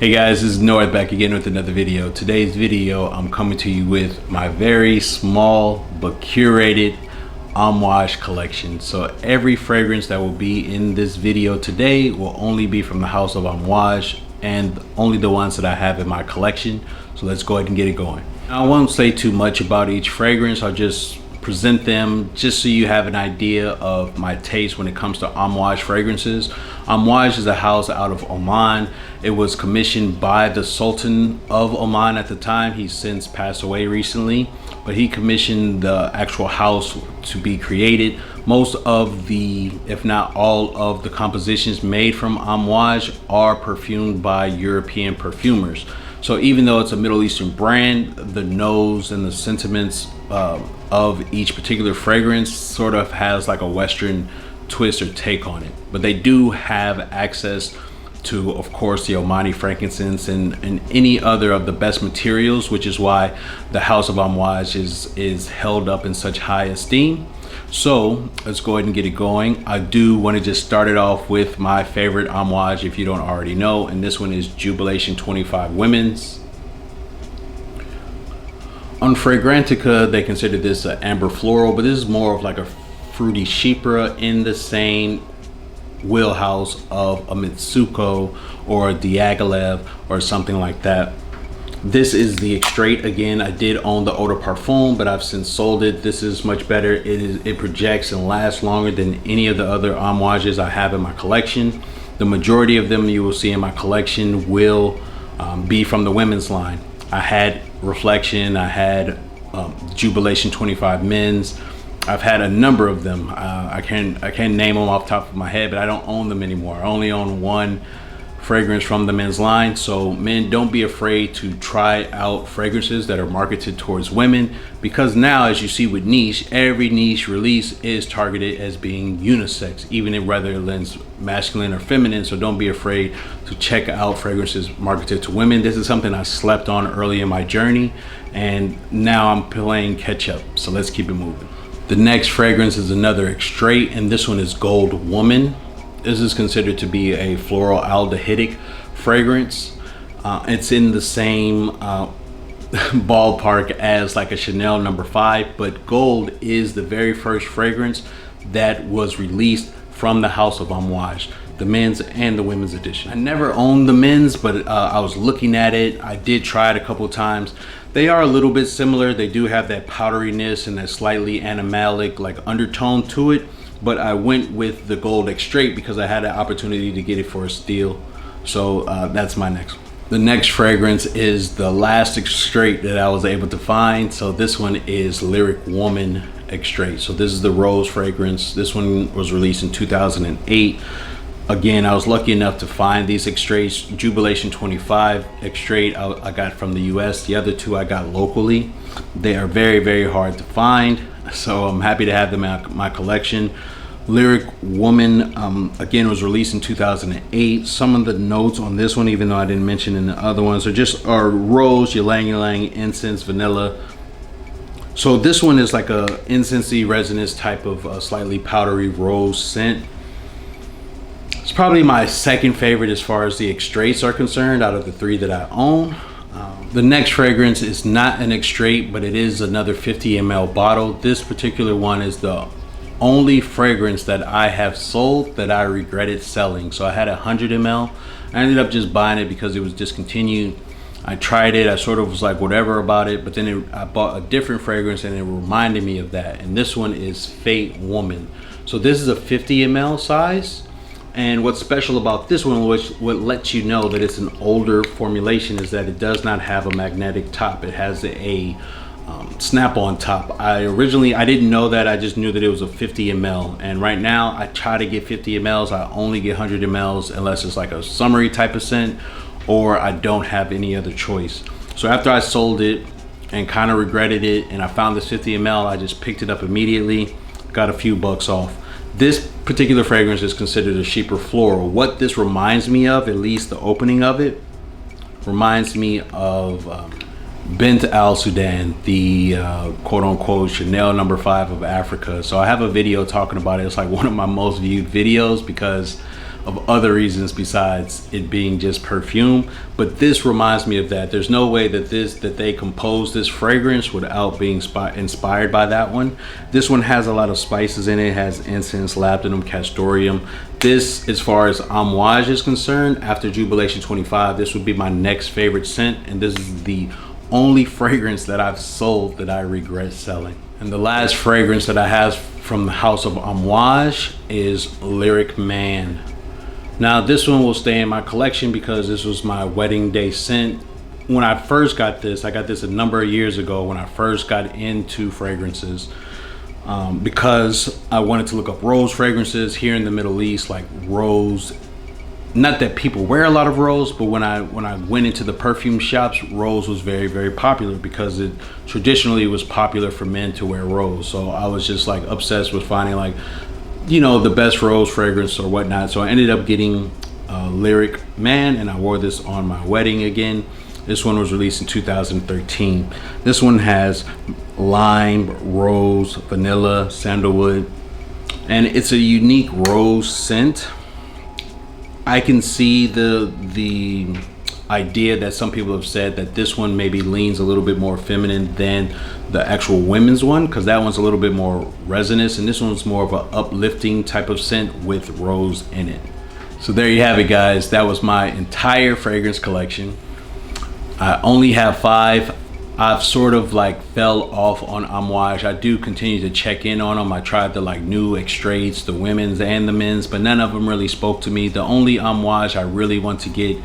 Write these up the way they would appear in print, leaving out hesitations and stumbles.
Hey guys, this is North back again with another video. Today's video, I'm coming to you with my very small but curated Amouage collection. So every fragrance that will be in this video today will only be from the house of Amouage and only the ones that I have in my collection. So let's go ahead and get it going. Now, I won't say too much about each fragrance. I'll just present them just so you have an idea of my taste when it comes to Amouage fragrances. Amouage is a house out of Oman. It was commissioned by the Sultan of Oman at the time. He's since passed away recently, but he commissioned the actual house to be created. Most of the, if not all of the compositions made from Amouage are perfumed by European perfumers. So even though it's a Middle Eastern brand, the nose and the sentiments of each particular fragrance sort of has like a Western twist or take on it. But they do have access to, of course, the Omani frankincense and any other of the best materials, which is why the house of Amouage is held up in such high esteem. So let's go ahead and get it going. I do want to just start it off with my favorite Amouage, if you don't already know, and this one is Jubilation 25 Women's. On Fragrantica, they consider this an amber floral, but this is more of like a fruity chypre in the same wheelhouse of a Mitsuko or a Diaghilev or something like that. This is the Extrait. Again, I did own the Eau de Parfum, but I've since sold it. This is much better. It projects and lasts longer than any of the other Amouages I have in my collection. The majority of them you will see in my collection will be from the women's line. I had Reflection, I had Jubilation 25 Men's. I've had a number of them. I can't name them off the top of my head, but I don't own them anymore. I only own one fragrance from the men's line. So men, don't be afraid to try out fragrances that are marketed towards women, because now, as you see with niche, every niche release is targeted as being unisex, even if whether it lends masculine or feminine. So don't be afraid to check out fragrances marketed to women. This is something I slept on early in my journey, and now I'm playing catch up. So let's keep it moving. The next fragrance is another Extrait, and this one is Gold Woman. This is considered to be a floral aldehydic fragrance. It's in the same ballpark as like a Chanel No. 5, but Gold is the very first fragrance that was released from the house of Amouage, the men's and the women's edition. I never owned the men's, but I was looking at it. I did try it a couple times. They are a little bit similar. They do have that powderiness and that slightly animalic like undertone to it, but I went with the Gold Extrait because I had an opportunity to get it for a steal. So that's my next one. The next fragrance is the last Extrait that I was able to find. So this one is Lyric Woman Extrait. So this is the rose fragrance. This one was released in 2008. Again, I was lucky enough to find these Extraits. Jubilation 25 Extrait I got from the US. The other two I got locally. They are very, very hard to find, so I'm happy to have them in my collection. Lyric Woman, again, was released in 2008. Some of the notes on this one, even though I didn't mention in the other ones, are rose, ylang ylang, incense, vanilla. So this one is like a incensey resinous type of slightly powdery rose scent. It's probably my second favorite as far as the Extraits are concerned out of the three that I own. The next fragrance is not an Extrait, but it is another 50 ml bottle. This particular one is the only fragrance that I have sold that I regretted selling. So I had 100 ml. I ended up just buying it because it was discontinued. I tried it, I sort of was like whatever about it, but then I bought a different fragrance and it reminded me of that. And this one is Fate Woman. So this is a 50 ml size. And what's special about this one, which what lets you know that it's an older formulation, is that it does not have a magnetic top. It has a snap-on top. I didn't know that. I just knew that it was a 50 ml. And right now I try to get 50 mls. I only get 100 mls unless it's like a summery type of scent or I don't have any other choice. So after I sold it and kind of regretted it, and I found this 50 ml, I just picked it up immediately, got a few bucks off. This particular fragrance is considered a chypre floral. What this reminds me of, at least the opening of it, reminds me of Bint Al Sudan, the quote-unquote Chanel No. 5 of Africa. So I have a video talking about it. It's like one of my most viewed videos because of other reasons besides it being just perfume. But this reminds me of that. There's no way that they composed this fragrance without being inspired by that one. This one has a lot of spices in it. It has incense, labdanum, castoreum. This, as far as Amouage is concerned, after Jubilation 25, this would be my next favorite scent, and this is the only fragrance that I've sold that I regret selling. And the last fragrance that I have from the house of Amouage is Lyric Man. Now this one will stay in my collection because this was my wedding day scent. When I first got this, I got this a number of years ago when I first got into fragrances, because I wanted to look up rose fragrances here in the Middle East. Like rose, not that people wear a lot of rose, but when I went into the perfume shops, rose was very, very popular because it traditionally was popular for men to wear rose. So I was just like obsessed with finding, like, you know, the best rose fragrance or whatnot. So I ended up getting Lyric Man, and I wore this on my wedding again. This one was released in 2013. This one has lime, rose, vanilla, sandalwood, and it's a unique rose scent. I can see the idea that some people have said that this one maybe leans a little bit more feminine than the actual women's one, because that one's a little bit more resinous, and this one's more of an uplifting type of scent with rose in it. So there you have it, guys. That was my entire fragrance collection. I only have 5. I've sort of like fell off on Amouage. I do continue to check in on them. I tried the like new extraits, the women's and the men's, but none of them really spoke to me. The only Amouage I really want to get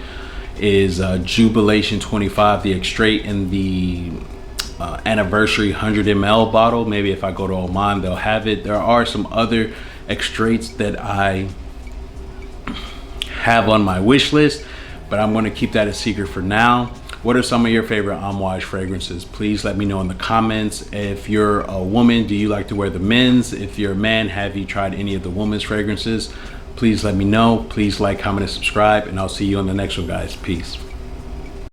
is Jubilation 25, the extrait in the anniversary 100 ml bottle. Maybe if I go to Oman, they'll have it. There are some other extraits that I have on my wish list, but I'm going to keep that a secret for now. What are some of your favorite Amouage fragrances? Please let me know in the comments. If you're a woman, do you like to wear the men's? If you're a man, have you tried any of the women's fragrances? Please let me know. Please like, comment, and subscribe, and I'll see you on the next one, guys. Peace.